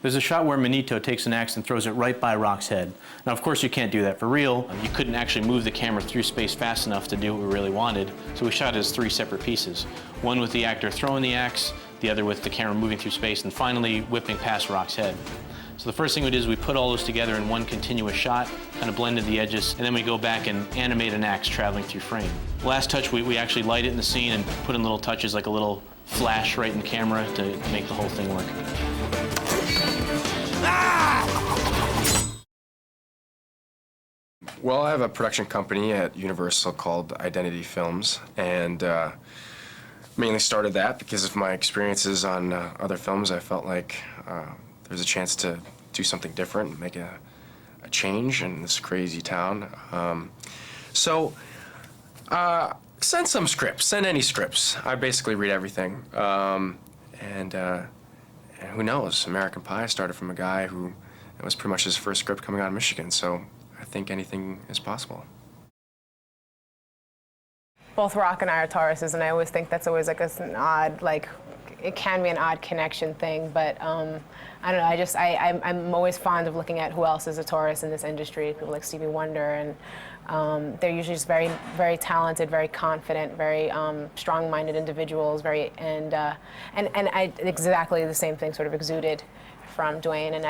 There's a shot where Manito takes an axe and throws it right by Rock's head. Now, of course, you can't do that for real. You couldn't actually move the camera through space fast enough to do what we really wanted, so we shot it as 3 separate pieces. One with the actor throwing the axe, the other with the camera moving through space, and finally whipping past Rock's head. So the first thing we did is we put all those together in one continuous shot, kind of blended the edges, and then we go back and animate an axe traveling through frame. Last touch, we actually light it in the scene and put in little touches like a little flash right in the camera to make the whole thing work. Well, I have a production company at Universal called Identity Films, and mainly started that because of my experiences on other films. I felt like there's a chance to do something different and make a change in this crazy town. Send some scripts, send any scripts. I basically read everything. And who knows, American Pie started from a guy who, it was pretty much his first script coming out of Michigan, so I think anything is possible. Both Rock and I are Tauruses, and I always think that's always like an odd, like, it can be an odd connection thing, but I don't know, I'm always fond of looking at who else is a Taurus in this industry, people like Stevie Wonder, and they're usually just very, very talented, very confident, very strong-minded individuals, exactly the same thing sort of exuded from Dwayne, and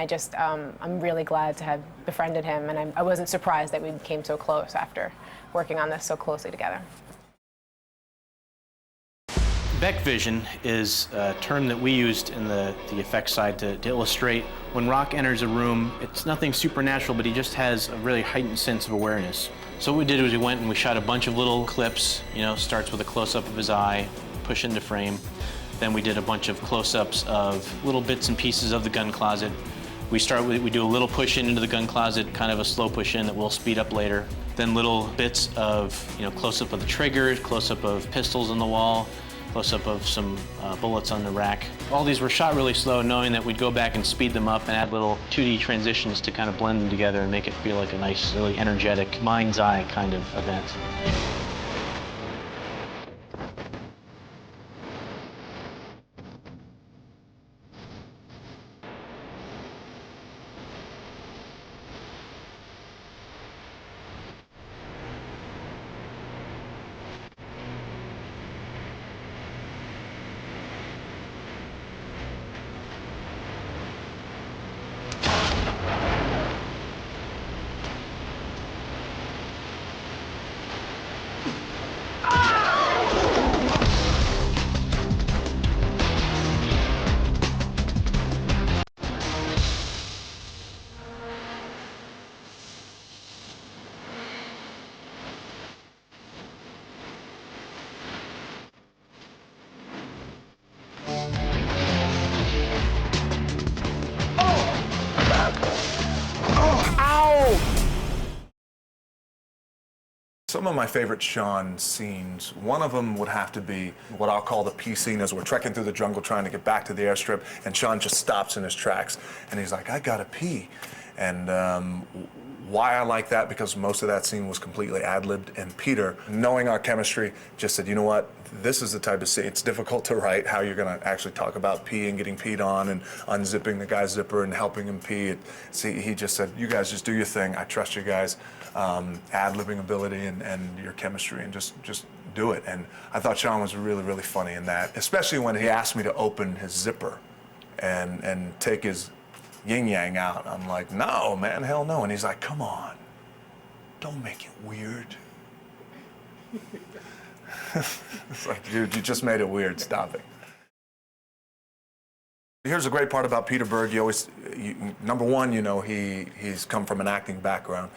I'm really glad to have befriended him, and I wasn't surprised that we became so close after working on this so closely together. Beck vision is a term that we used in the effects side to illustrate when Rock enters a room, it's nothing supernatural, but he just has a really heightened sense of awareness. So what we did was we went and we shot a bunch of little clips, starts with a close-up of his eye, push into frame. Then we did a bunch of close-ups of little bits and pieces of the gun closet. We do a little push into the gun closet, kind of a slow push in that we'll speed up later. Then little bits of, close-up of the triggers, close-up of pistols on the wall, close-up of some bullets on the rack. All these were shot really slow, knowing that we'd go back and speed them up and add little 2D transitions to kind of blend them together and make it feel like a nice, really energetic, mind's eye kind of event. Some of my favorite Sean scenes, one of them would have to be what I'll call the P scene, as we're trekking through the jungle trying to get back to the airstrip, and Sean just stops in his tracks, and he's like, I gotta pee. And why I like that, because most of that scene was completely ad-libbed, and Peter, knowing our chemistry, just said, you know what, this is the type of scene, it's difficult to write how you're gonna actually talk about pee and getting peed on and unzipping the guy's zipper and helping him pee. He just said, you guys just do your thing, I trust you guys, ad-libbing ability and your chemistry, and just do it. And I thought Sean was really, really funny in that, especially when he asked me to open his zipper and take his yin-yang out. I'm like, no, man, hell no. And he's like, come on, don't make it weird. It's like, dude, you just made it weird, stop it. Here's the great part about Peter Berg. Number one, he's come from an acting background.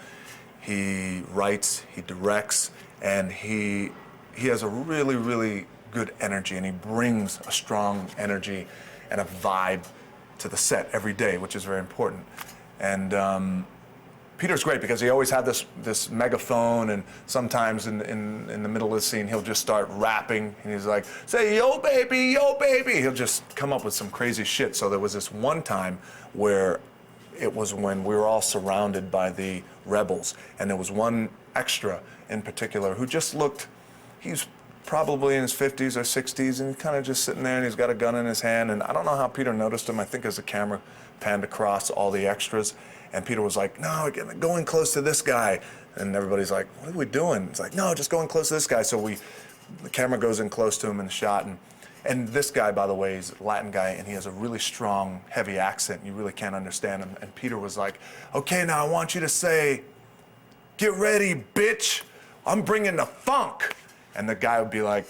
He writes, he directs, and he has a really, really good energy, and he brings a strong energy and a vibe to the set every day, which is very important. And Peter's great because he always had this megaphone, and sometimes in the middle of the scene he'll just start rapping, and he's like, say yo baby, yo baby. He'll just come up with some crazy shit. So there was this one time where it was when we were all surrounded by the rebels, and there was one extra in particular who just looked, he's probably in his 50s or 60s, and he's kind of just sitting there, and he's got a gun in his hand. And I don't know how Peter noticed him. I think as the camera panned across all the extras, and Peter was like, "No, going close to this guy." And everybody's like, "What are we doing?" It's like, "No, just going close to this guy." So the camera goes in close to him in the shot, and this guy, by the way, is a Latin guy, and he has a really strong, heavy accent. You really can't understand him. And Peter was like, "Okay, now I want you to say, 'Get ready, bitch. I'm bringing the funk.'" And the guy would be like,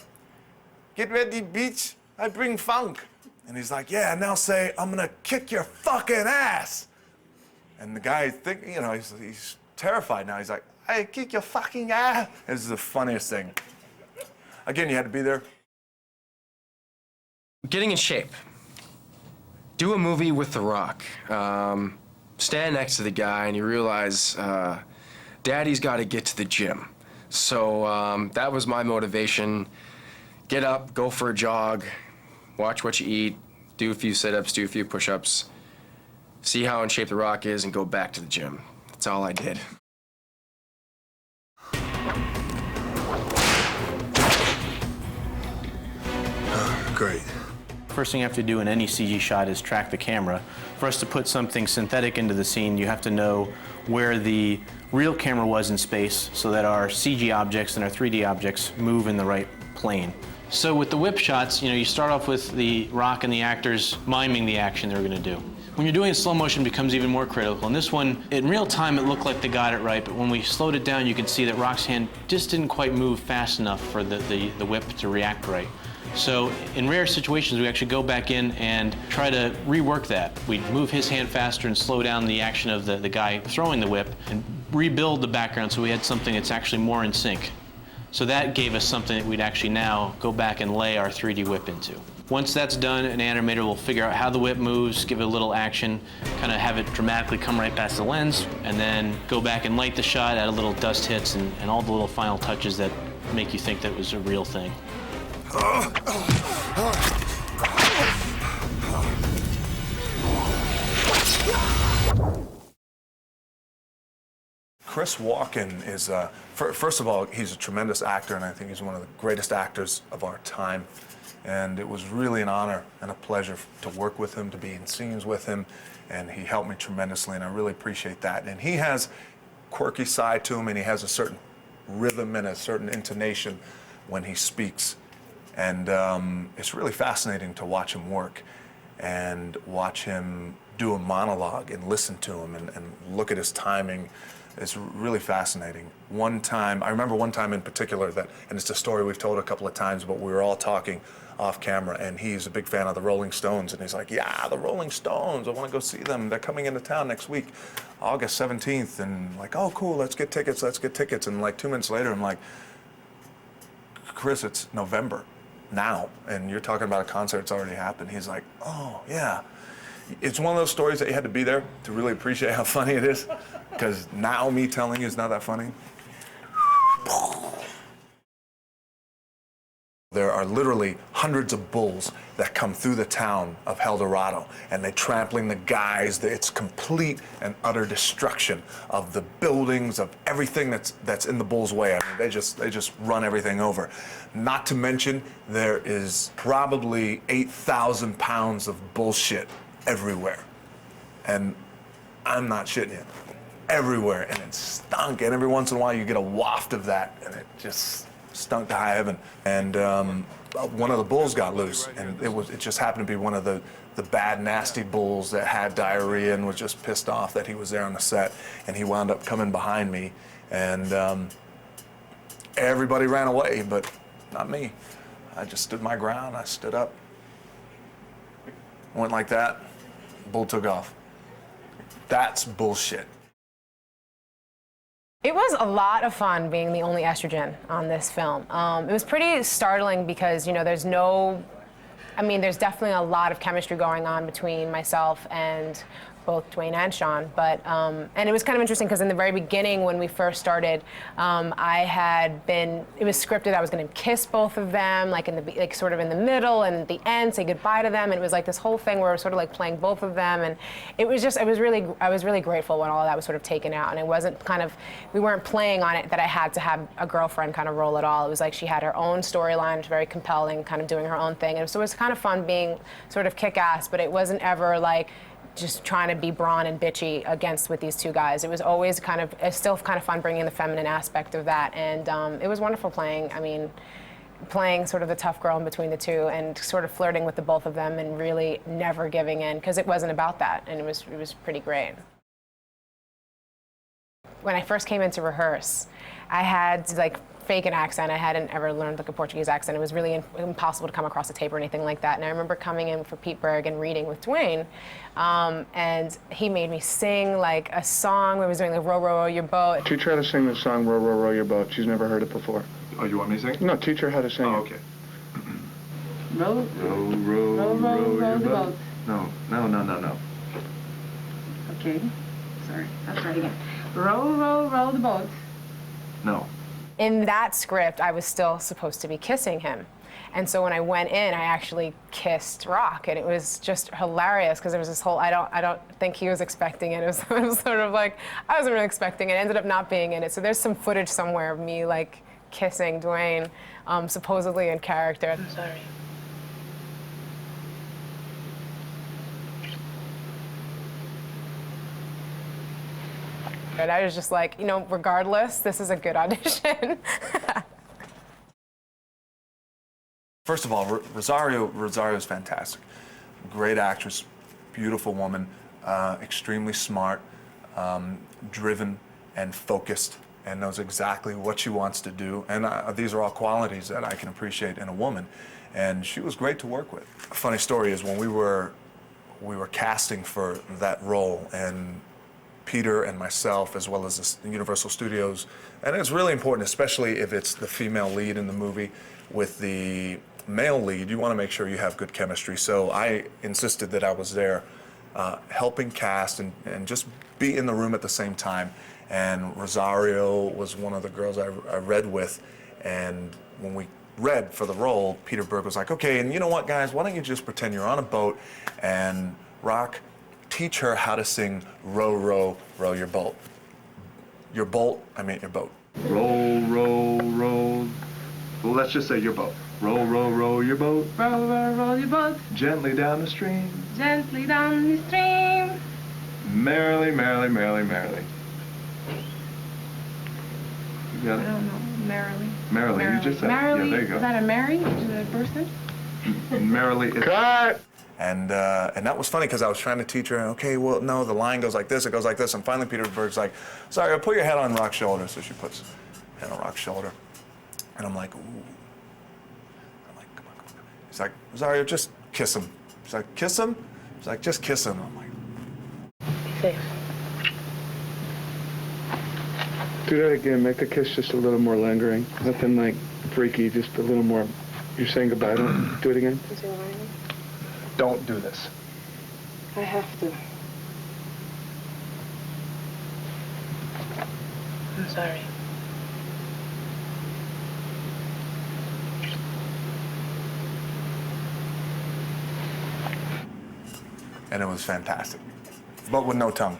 "Get ready, bitch. I bring funk." And he's like, "Yeah, now say, 'I'm gonna kick your fucking ass.'" And the guy, he's terrified now. He's like, "I kick your fucking ass." This is the funniest thing. Again, you had to be there. Getting in shape. Do a movie with The Rock. Stand next to the guy and you realize Daddy's got to get to the gym. So that was my motivation. Get up, go for a jog, watch what you eat, do a few sit-ups, do a few push-ups, see how in shape The Rock is, and go back to the gym. That's all I did. Great. First thing you have to do in any CG shot is track the camera. For us to put something synthetic into the scene, you have to know where the real camera was in space so that our CG objects and our 3D objects move in the right plane. So with the whip shots, you start off with the Rock and the actors miming the action they're going to do. When you're doing it slow motion, it becomes even more critical. In this one, in real time, it looked like they got it right, but when we slowed it down, you could see that Rock's hand just didn't quite move fast enough for the whip to react right. So in rare situations, we actually go back in and try to rework that. We'd move his hand faster and slow down the action of the guy throwing the whip and rebuild the background so we had something that's actually more in sync. So that gave us something that we'd actually now go back and lay our 3D whip into. Once that's done, an animator will figure out how the whip moves, give it a little action, kind of have it dramatically come right past the lens, and then go back and light the shot, add a little dust hits, and all the little final touches that make you think that it was a real thing. Chris Walken is, first of all, he's a tremendous actor, and I think he's one of the greatest actors of our time. And it was really an honor and a pleasure to work with him, to be in scenes with him, and he helped me tremendously, and I really appreciate that. And he has a quirky side to him, and he has a certain rhythm and a certain intonation when he speaks. And it's really fascinating to watch him work and watch him do a monologue and listen to him and look at his timing. It's really fascinating. I remember one time in particular and it's a story we've told a couple of times, but we were all talking off camera, and he's a big fan of the Rolling Stones, and he's like, "Yeah, the Rolling Stones, I want to go see them. They're coming into town next week, August 17th. And like, "Oh, cool, let's get tickets. And like 2 minutes later, I'm like, "Chris, it's November now, and you're talking about a concert that's already happened." He's like, "Oh, yeah." It's one of those stories that you had to be there to really appreciate how funny it is, because now me telling you is not that funny. There are literally hundreds of bulls that come through the town of El Dorado, and they're trampling the guys. It's complete and utter destruction of the buildings, of everything that's in the bulls' way. I mean, they just run everything over. Not to mention, there is probably 8,000 pounds of bullshit everywhere, and I'm not shitting you. Everywhere, and it stunk. And every once in a while, you get a waft of that, and it just stunk to high heaven. And one of the bulls got loose, and it just happened to be one of the bad, nasty bulls that had diarrhea and was just pissed off that he was there on the set. And he wound up coming behind me, and everybody ran away, but not me. I just stood my ground. I stood up, went like that. Bull took off. That's bullshit. It was a lot of fun being the only estrogen on this film. It was pretty startling because, there's definitely a lot of chemistry going on between myself and both Dwayne and Sean. But and it was kind of interesting because in the very beginning when we first started, it was scripted. I was going to kiss both of them, like sort of in the middle and at the end, say goodbye to them. And it was like this whole thing where I was sort of like playing both of them, and I was really grateful when all of that was sort of taken out, and it wasn't we weren't playing on it that I had to have a girlfriend kind of role at all. It was like she had her own storyline, very compelling, kind of doing her own thing, and so it was kind of fun being sort of kick-ass, but it wasn't ever like just trying to be brawn and bitchy with these two guys. It was always it's still kind of fun bringing the feminine aspect of that, and it was wonderful playing. I mean, playing sort of the tough girl in between the two and sort of flirting with the both of them and really never giving in, because it wasn't about that, and it was pretty great. When I first came in to rehearse, I had like fake an accent. I hadn't ever learned like a Portuguese accent. It was really impossible to come across a tape or anything like that. And I remember coming in for Pete Berg and reading with Dwayne, and he made me sing like a song where he was doing like Row, Row, Row Your Boat. Teach her how to sing the song Row, Row, Row Your Boat. She's never heard it before. Oh, you want me to sing? No, teach her how to sing Oh, it. okay. Row, Row the boat. No. Okay, sorry, I'll try again. Row the boat. No. In that script, I was still supposed to be kissing him. And so when I went in, I actually kissed Rock, and it was just hilarious because there was this whole, I don't think he was expecting it. It was sort of like, I wasn't really expecting it. It ended up not being in it. So there's some footage somewhere of me like kissing Dwayne, supposedly in character. I'm sorry. And I was just like, regardless, this is a good audition. First of all, Rosario's fantastic. Great actress, beautiful woman, extremely smart, driven and focused, and knows exactly what she wants to do. And these are all qualities that I can appreciate in a woman. And she was great to work with. A funny story is when we were casting for that role, and Peter and myself, as well as the Universal Studios, and it's really important, especially if it's the female lead in the movie with the male lead, you want to make sure you have good chemistry. So I insisted that I was there helping cast and just be in the room at the same time. And Rosario was one of the girls I read with, and when we read for the role, Peter Berg was like, okay, and you know what, guys, why don't you just pretend you're on a boat, and Rock, teach her how to sing Row, Row, Row Your Boat. Your boat, I mean your boat. Row, row, row. Well, let's just say your boat. Row, row, row your boat. Row, row, row your boat. Gently down the stream. Gently down the stream. Merrily, merrily, merrily, merrily. You got I it? don't know. Merrily. Merrily, you just said it. Merrily. Yeah, there you go. Is that a Mary? Is it a person? Merrily. Cut! And that was funny because I was trying to teach her, okay, well, no, the line goes like this, it goes like this. And finally, Peter Berg's like, sorry, I'll put your head on Rock's shoulder. So she puts head on Rock's shoulder. And I'm like, ooh. I'm like, come on. He's like, Rosario, just kiss him. She's like, kiss him? He's like, just kiss him. I'm like, Be safe. Do that again. Make the kiss just a little more lingering. Nothing like freaky, just a little more. You're saying goodbye. Don't do it again. Is he lying? Don't do this. I have to. I'm sorry. and it was fantastic, but with no tongue.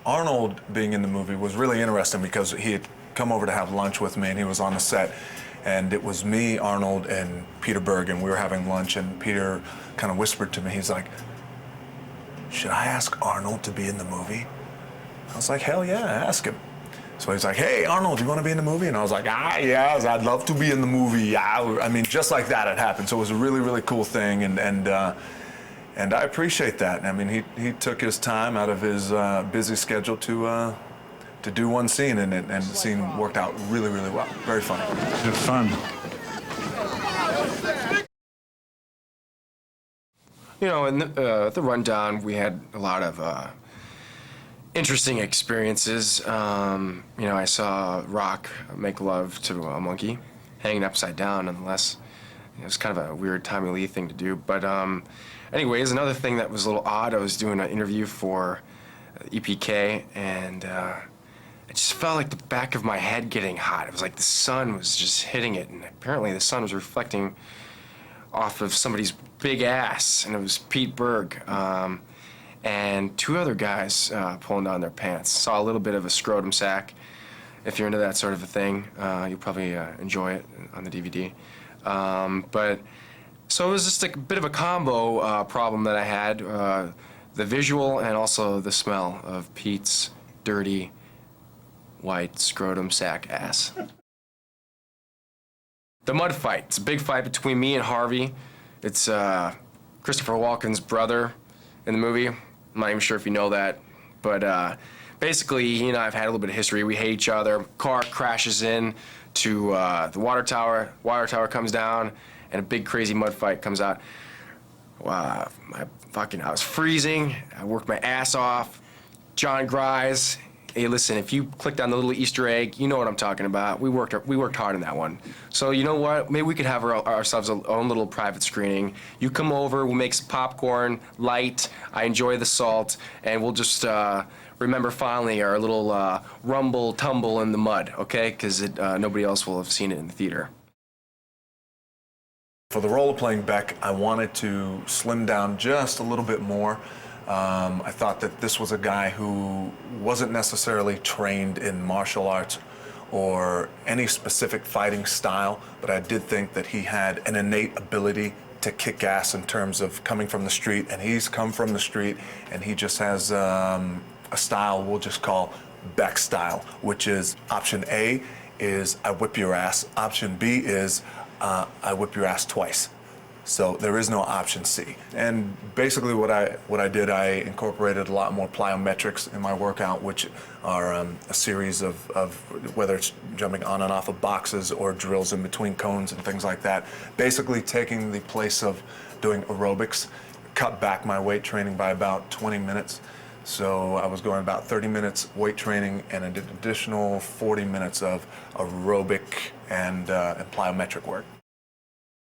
Arnold being in the movie was really interesting because he had come over to have lunch with me, and he was on the set, and it was me, Arnold, and Peter Berg, and we were having lunch, and Peter kind of whispered to me, he's like, should I ask Arnold to be in the movie? I was like, hell yeah, ask him. So he's like, hey, Arnold, do you want to be in the movie? And I was like, yes, I'd love to be in the movie. I mean, just like that it happened. So it was a really, really cool thing, and I appreciate that. I mean, he took his time out of his busy schedule to do one scene, and the scene worked out really, really well. Very funny. It's fun. You know, in the rundown, we had a lot of interesting experiences. You know, I saw Rock make love to a monkey, hanging upside down, nonetheless. It was kind of a weird Tommy Lee thing to do, but anyways, another thing that was a little odd, I was doing an interview for EPK, and I just felt like the back of my head getting hot. It was like the sun was just hitting it, and apparently the sun was reflecting off of somebody's big ass, and it was Pete Berg, and two other guys pulling down their pants. Saw a little bit of a scrotum sack. If you're into that sort of a thing, you'll probably enjoy it on the DVD. But so it was just like a bit of a combo problem that I had, the visual and also the smell of Pete's dirty white scrotum sack ass. The mud fight. It's a big fight between me and Harvey. It's Christopher Walken's brother in the movie. I'm not even sure if you know that, but basically he and I have had a little bit of history. We hate each other. Car crashes in to the water tower. Water tower comes down, and a big crazy mud fight comes out. Wow, I was freezing. I worked my ass off. John Grise. Hey, listen, if you clicked on the little Easter egg, you know what I'm talking about. We worked hard on that one. So you know what? Maybe we could have ourselves our own little private screening. You come over, we'll make some popcorn, light. I enjoy the salt, and we'll just remember fondly our little rumble tumble in the mud, okay? Because nobody else will have seen it in the theater. For the role of playing Beck, I wanted to slim down just a little bit more. I thought that this was a guy who wasn't necessarily trained in martial arts or any specific fighting style, but I did think that he had an innate ability to kick ass in terms of coming from the street, and he's come from the street, and he just has a style we'll just call Beck style, which is option A is I whip your ass, option B is I whip your ass twice. So there is no option C. And basically what I did, I incorporated a lot more plyometrics in my workout, which are a series of whether it's jumping on and off of boxes or drills in between cones and things like that. Basically taking the place of doing aerobics, cut back my weight training by about 20 minutes. So I was going about 30 minutes weight training and an additional 40 minutes of aerobic and plyometric work.